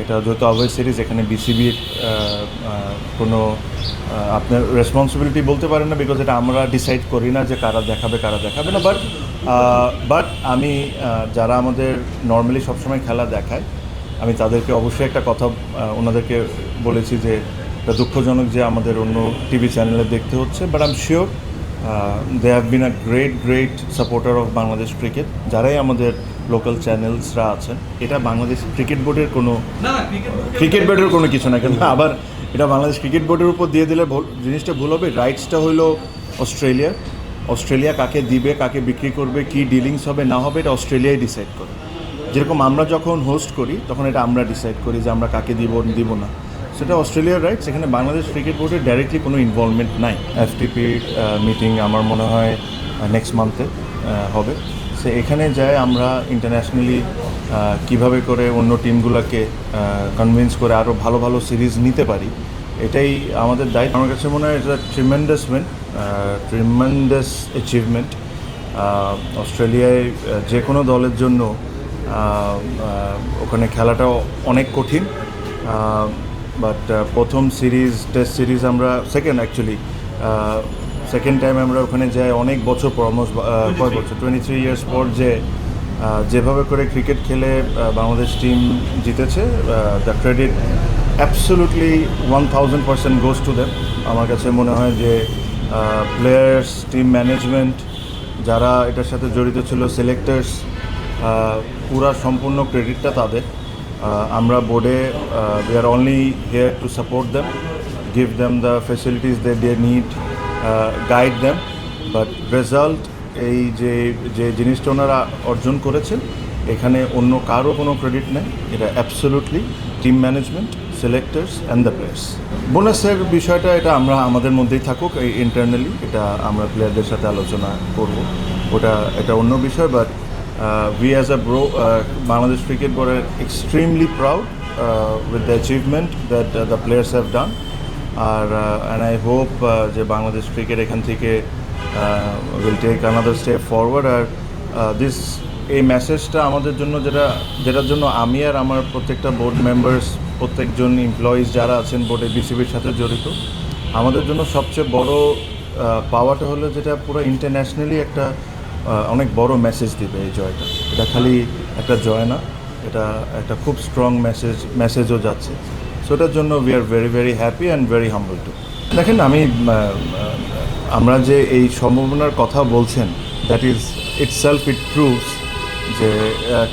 এটা যেহেতু away series, এখানে বিসিবির কোনো আপনার রেসপন্সিবিলিটি বলতে পারেন না, বিকজ এটা আমরা ডিসাইড করি না যে কারা দেখাবে না। বাট আমি যারা আমাদের নর্মালি সবসময় খেলা দেখায়, আমি তাদেরকে অবশ্যই একটা কথা ওনাদেরকে বলেছি যে এটা দুঃখজনক যে আমাদের অন্য টিভি চ্যানেলে দেখতে হচ্ছে, but I am sure they have been a great supporter of Bangladesh cricket. যারাই আমাদের লোকাল চ্যানেলসরা আছেন, এটা বাংলাদেশ ক্রিকেট বোর্ডের কোনো কিছু না, কিন্তু আবার এটা বাংলাদেশ ক্রিকেট বোর্ডের উপর দিয়ে দিলে জিনিসটা ভুল হবে। রাইটসটা হলো অস্ট্রেলিয়া কাকে দিবে, কাকে বিক্রি করবে, কী ডিলিংস হবে না হবে, এটা অস্ট্রেলিয়াই ডিসাইড করে। যেরকম আমরা যখন হোস্ট করি তখন এটা আমরা ডিসাইড করি যে আমরা কাকে দিব না, সেটা অস্ট্রেলিয়ার রাইটস। এখানে বাংলাদেশ ক্রিকেট বোর্ডের ডাইরেক্টলি কোনো ইনভলভমেন্ট নাই। এফটিপি মিটিং আমার মনে হয় নেক্সট মান্থে হবে। সে এখানে যায় আমরা ইন্টারন্যাশনালি কীভাবে করে অন্য টিমগুলোকে কনভিন্স করে আরও ভালো ভালো সিরিজ নিতে পারি, এটাই আমাদের দায়িত্ব। আমার কাছে মনে হয় এটা ট্রিমেন্ডাস অ্যাচিভমেন্ট। অস্ট্রেলিয়ায় যে কোনো দলের জন্য ওখানে খেলাটাও অনেক কঠিন, বাট প্রথম টেস্ট সিরিজ আমরা সেকেন্ড টাইম আমরা ওখানে যাই অনেক বছর পর, অলমোস্ট কয় বছর, 23 ইয়ার্স পর, যেভাবে করে ক্রিকেট খেলে বাংলাদেশ টিম জিতেছে, the credit absolutely 1000% goes to them. আমার কাছে মনে হয় যে প্লেয়ার্স, টিম ম্যানেজমেন্ট, যারা এটার সাথে জড়িত ছিল, সিলেক্টার্স, পুরা সম্পূর্ণ ক্রেডিটটা তাদের। আমরা বোর্ডে we are only here to support them, give them the facilities that they need, guide them, but result এই যে জিনিসটা ওনারা অর্জন করেছেন, এখানে অন্য কারও কোনো ক্রেডিট নেই। এটা absolutely team management, selectors and the players. বোনাসের বিষয়টা এটা আমরা আমাদের মধ্যেই থাকুক, এই ইন্টারনালি এটা আমরা প্লেয়ারদের সাথে আলোচনা করব, এটা অন্য বিষয়। But we as a Bangladesh Cricket Board are extremely proud with the achievement that the players have done, and I hope যে বাংলাদেশ ক্রিকেট এখান থেকে will take another step forward. আর এই মেসেজটা আমাদের জন্য, যেটার জন্য আমি আর আমার প্রত্যেকটা বোর্ড মেম্বার্স, প্রত্যেকজন এমপ্লয়িজ যারা আছেন বোর্ডে বিসিবির সাথে জড়িত, আমাদের জন্য সবচেয়ে বড় পাওয়াটা হলো যেটা পুরো ইন্টারন্যাশনালি একটা অনেক বড় মেসেজ দিবে এই জয়টা। এটা খালি একটা জয় না, এটা একটা খুব স্ট্রং মেসেজও যাচ্ছে। সো এটার জন্য we are very very happy and very humble too. দেখেন, আমরা যে এই সম্ভাবনার কথা বলছেন, that is itself it proves যে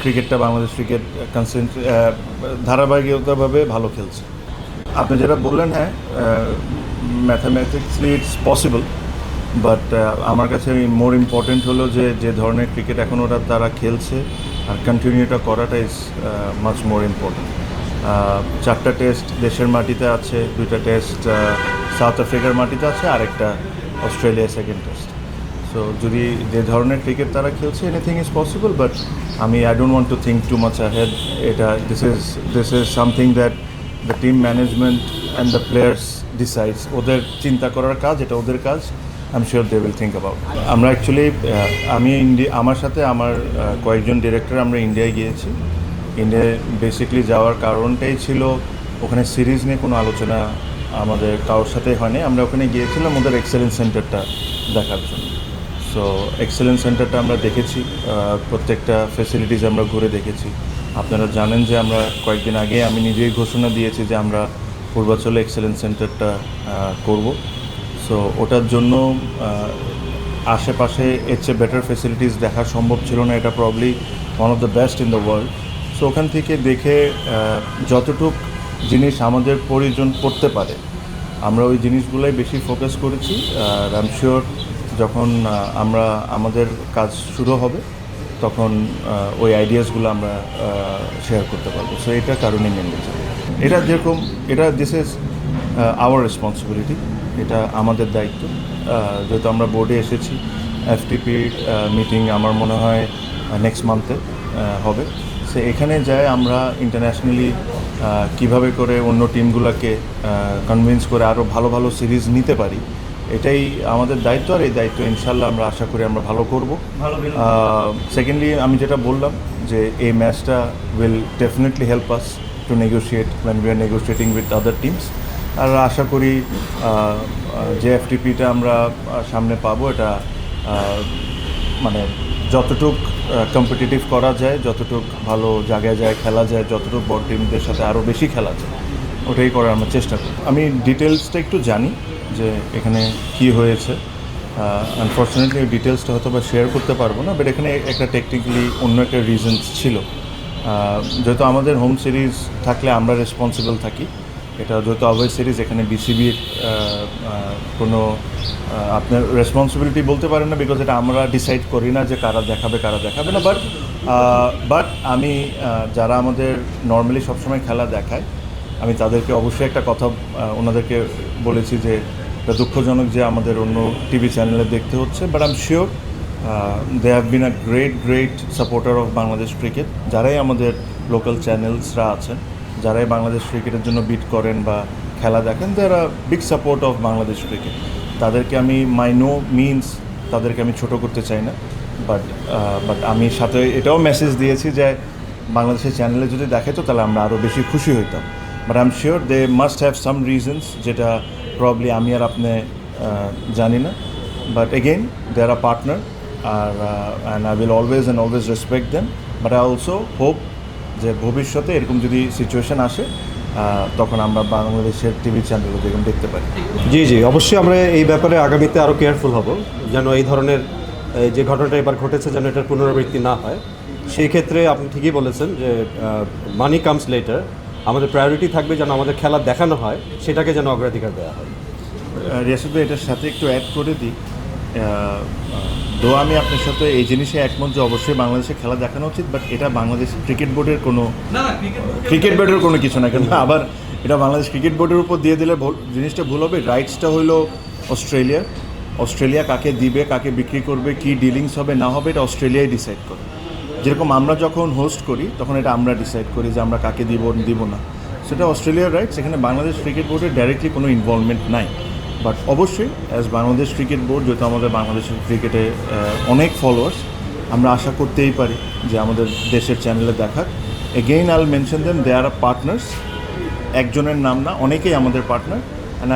ক্রিকেটটা, বাংলাদেশ ক্রিকেট ধারাবাহিকতাভাবে ভালো খেলছে। আপনি যেটা বললেন, হ্যাঁ, ম্যাথামেটিক্সলি ইটস পসিবল, বাট আমার কাছে মোর ইম্পর্টেন্ট হলো যে ধরনের ক্রিকেট এখন তারা খেলছে আর কন্টিনিউটা করাটা ইজ মাচ মোর ইম্পর্টেন্ট। 4টা টেস্ট দেশের মাটিতে আছে, 2টা টেস্ট সাউথ আফ্রিকার মাটিতে আছে, আরেকটা অস্ট্রেলিয়া সেকেন্ড টেস্ট। সো যদি যে ধরনের ক্রিকেট তারা খেলছে, anything is possible, but I don't want to think too much ahead. This is something that the team management and the players decides. ওদের চিন্তা করার কাজ, এটা ওদের কাজ। I am sure they will think about. আমরা অ্যাকচুয়ালি আমার সাথে আমার কয়েকজন ডিরেক্টর আমরা ইন্ডিয়ায় গিয়েছি। ইন্ডিয়ায় বেসিকলি যাওয়ার কারণটাই ছিল, ওখানে সিরিজ নিয়ে কোনো আলোচনা আমাদের কারোর সাথে হয়নি। আমরা ওখানে গিয়েছিলাম ওদের এক্সেলেন্স সেন্টারটা দেখার জন্য। সো এক্সেলেন্স সেন্টারটা আমরা দেখেছি, প্রত্যেকটা ফেসিলিটিস আমরা ঘুরে দেখেছি। আপনারা জানেন যে আমরা কয়েকদিন আগে আমি নিজেই ঘোষণা দিয়েছি যে আমরা পূর্বাঞ্চলে এক্সেলেন্স সেন্টারটা করব। সো ওটার জন্য আশেপাশে এর চেয়ে বেটার ফেসিলিটিস দেখা সম্ভব ছিল না। এটা probably one of the best in the world. So ওখান থেকে দেখে যতটুক জিনিস আমাদের প্রয়োজন পড়তে পারে, আমরা ওই জিনিসগুলোই বেশি ফোকাস করেছি। আর আই এম শিওর যখন আমাদের কাজ শুরু হবে, তখন ওই আইডিয়াসগুলো আমরা শেয়ার করতে পারবো। সো এটার কারণেই mainly this is our responsibility, এটা আমাদের দায়িত্ব। যেহেতু আমরা বোর্ডে এসেছি, এফটিপি মিটিং আমার মনে হয় নেক্সট মান্থে হবে। সে এখানে যায় আমরা ইন্টারন্যাশনালি কীভাবে করে অন্য টিমগুলোকে কনভিন্স করে আরও ভালো ভালো সিরিজ নিতে পারি, এটাই আমাদের দায়িত্ব। আর এই দায়িত্ব ইনশাল্লাহ আমরা আশা করি আমরা ভালো করব। সেকেন্ডলি, আমি যেটা বললাম যে এই ম্যাচটা will definitely help us to negotiate when we are negotiating with other teams. আর আশা করি যে এফটিপিটা আমরা সামনে পাবো এটা মানে যতটুক কম্পিটিটিভ করা যায়, যতটুক ভালো জায়গায় যায় খেলা যায়, যতটুক বড় টিমদের সাথে আরও বেশি খেলা যায়, ওটাই করার আমরা চেষ্টা করি। আমি ডিটেলসটা একটু জানি যে এখানে কি হয়েছে। আনফর্চুনেটলি এই ডিটেলসটা হয়তো বা শেয়ার করতে পারবো না, বাট এখানে একটা টেকনিক্যালি অন্য একটা রিজনস ছিল। যেহেতু আমাদের হোম সিরিজ থাকলে আমরা রেসপন্সিবল থাকি, এটা যেহেতু অ্যাওয়ে সিরিজ, এখানে বিসিবির কোনো আপনার রেসপন্সিবিলিটি বলতে পারেন না, বিকজ এটা আমরা ডিসাইড করি না যে কারা দেখাবে কারা দেখাবে না। বাট আমি যারা আমাদের নর্মালি সবসময় খেলা দেখায়, আমি তাদেরকে অবশ্যই একটা কথা ওনাদেরকে বলেছি যে এটা দুঃখজনক যে আমাদের অন্য টিভি চ্যানেলে দেখতে হচ্ছে, but I am sure they have been a great supporter of Bangladesh cricket. যারাই আমাদের লোকাল চ্যানেলসরা আছেন, যারাই বাংলাদেশ ক্রিকেটের জন্য বিট করেন বা খেলা দেখেন, they are a big support of Bangladesh cricket. তাদেরকে আমি মাই নো মিনস তাদেরকে আমি ছোটো করতে চাই না, বাট আমি সাথে এটাও মেসেজ দিয়েছি যে বাংলাদেশের চ্যানেলে যদি দেখে তো তাহলে আমরা আরও বেশি খুশি হইতাম। But I am sure they must have some reasons, যেটা প্রবলি আমি আর আপনি জানি না। But again they are a partner, and I will always respect them. But I also hope যে ভবিষ্যতে এরকম যদি সিচুয়েশন আসে তখন আমরা বাংলাদেশের টিভি চ্যানেলে যেরকম দেখতে পারি। জি, অবশ্যই আমরা এই ব্যাপারে আগামীতে আরও কেয়ারফুল হব, যেন এই ধরনের যে ঘটনাটা এবার ঘটেছে যেন এটার পুনরাবৃত্তি না হয়। সেই ক্ষেত্রে আপনি ঠিকই বলেছেন যে মানি কামস লেটার, আমাদের প্রায়োরিটি থাকবে যেন আমাদের খেলা দেখানো হয়, সেটাকে যেন অগ্রাধিকার দেওয়া হয়। রিয়াসুদ ভাই, এটার সাথে একটু অ্যাড করে দিই, আমি আপনার সাথে এই জিনিসে একমত যে অবশ্যই বাংলাদেশে খেলা দেখানো উচিত, বাট এটা বাংলাদেশ ক্রিকেট বোর্ডের কোনো কিছু না, কেন আবার এটা বাংলাদেশ ক্রিকেট বোর্ডের উপর দিয়ে দিলে জিনিসটা ভুল হবে। রাইটসটা হইল অস্ট্রেলিয়া কাকে দিবে, কাকে বিক্রি করবে, কি ডিলিংস হবে না হবে, এটা অস্ট্রেলিয়াই ডিসাইড করে। যেরকম আমরা যখন হোস্ট করি তখন এটা আমরা ডিসাইড করি যে আমরা কাকে দিব না, সেটা অস্ট্রেলিয়ার রাইটস। এখানে বাংলাদেশ ক্রিকেট বোর্ডের ডাইরেক্টলি কোনো ইনভলভমেন্ট নাই। বাট অবশ্যই অ্যাজ বাংলাদেশ ক্রিকেট বোর্ড, যেহেতু আমাদের বাংলাদেশের ক্রিকেটে অনেক ফলোয়ার্স, আমরা আশা করতেই পারি যে আমাদের দেশের চ্যানেলে দেখাক। Again I will mention them, they are a partners. একজনের নাম না, অনেকেই আমাদের partner, and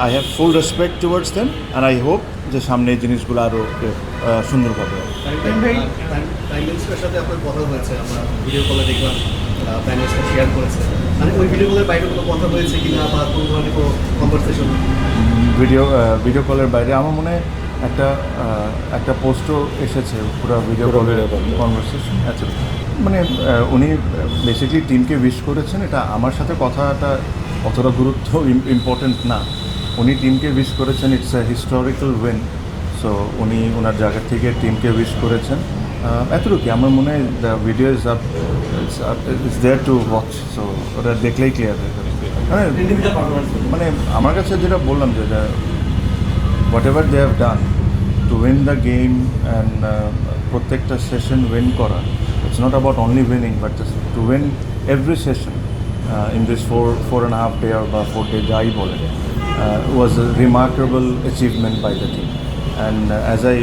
I have full respect towards them, and I hope যে সামনে এই জিনিসগুলো আরও সুন্দরভাবে। সাথে আপনার কথা হয়েছে, আমরা ভিডিও কলে দেখলাম, প্যানেলসটা শেয়ার করেছে, মানে ওই ভিডিওগুলোর বাইরে কোনো কথা হয়েছে কিনা বা কোনো ধরনের কোনো কনভারসেশন? ভিডিও কলের বাইরে আমার মনে হয় একটা পোস্টও এসেছে, পুরো ভিডিও কলের কনভারসেশন। আচ্ছা, মানে উনি বেসিক্যালি টিমকে উইশ করেছেন, এটা আমার সাথে কথাটা অতটা গুরুত্ব ইম্পর্টেন্ট না। উনি টিমকে উইশ করেছেন, it's a historical win. So উনি ওনার জায়গা থেকে টিমকে উইশ করেছেন, এতটুকু। আমার মনে হয় the video is it's there to watch, so ওটা দেখলেই ক্লিয়ার হয়ে যাবে। মানে আমার কাছে যেটা বললাম যে whatever they have done to win the game and প্রত্যেকটা সেশন উইন করা, it's not about only winning but to win every session in this 4.5 day বা 4 day যাই বলে, was a remarkable achievement by the team. And as I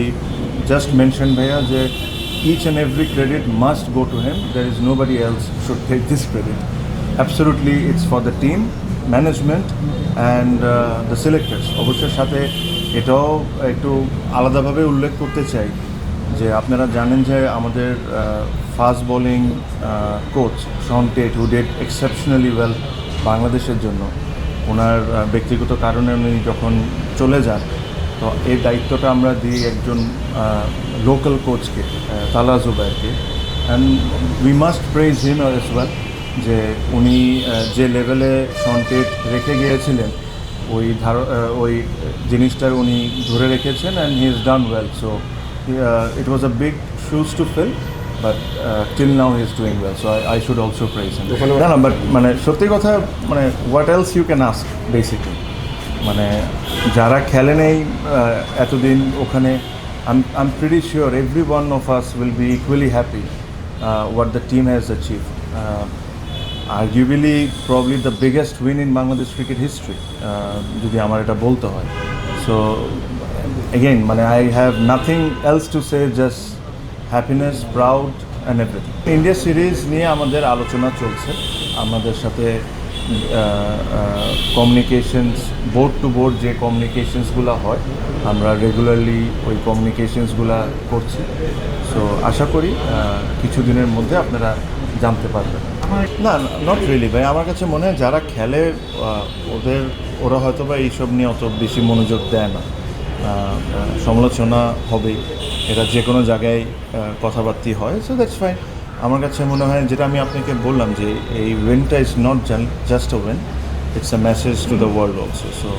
just mentioned bhaiya, je each and every credit must go to him. There is nobody else should take this credit. Absolutely, it's for the team, management and the selectors. অবশ্যই সাথে এটাও একটু আলাদাভাবে উল্লেখ করতে চাই যে আপনারা জানেন যে আমাদের fast bowling coach Shaun Tait, who did exceptionally well বাংলাদেশের জন্য, ওনার ব্যক্তিগত কারণে উনি যখন চলে যান, তো এই দায়িত্বটা আমরা দিই একজন লোকাল কোচকে, তালা জুবাইরকে। And we must praise him as well, যে উনি যে লেভেলে শন টেট রেখে গিয়েছিলেন ওই জিনিসটা উনি ধরে রেখেছেন, and he is done well. So it was a big shoes to fill, but till now he is doing well, so I should also praise him. না, বাট মানে সত্যি কথা, মানে what else you can ask basically, মানে যারা খেলে নেই এতদিন ওখানে, I'm pretty sure every one of us will be equally happy what the team has achieved. Arguably probably the biggest win in Bangladesh cricket history, যদি আমার এটা বলতে হয়। So again, মানে I have nothing else to say, just happiness, proud and everything. India series নিয়ে আমাদের আলোচনা চলছে, আমাদের সাথে কমিউনিকেশনস বোর্ড টু বোর্ড যে কমিউনিকেশনসগুলো হয় আমরা রেগুলারলি ওই কমিউনিকেশনসগুলো করছি। সো আশা করি কিছুদিনের মধ্যে আপনারা জানতে পারবেন। না, নট রিয়েলি ভাই, আমার কাছে মনে হয় যারা খেলে ওরা হয়তো বা এইসব নিয়ে অত বেশি মনোযোগ দেয় না। সমালোচনা হবেই, এটা যে কোনো জায়গায় কথাবার্তি হয়, সো দ্যাটস ফাইন। আমার কাছে মনে হয় যেটা আমি আপনাকে বললাম যে এই উইনটা is not just a win, it's a message to the world also. So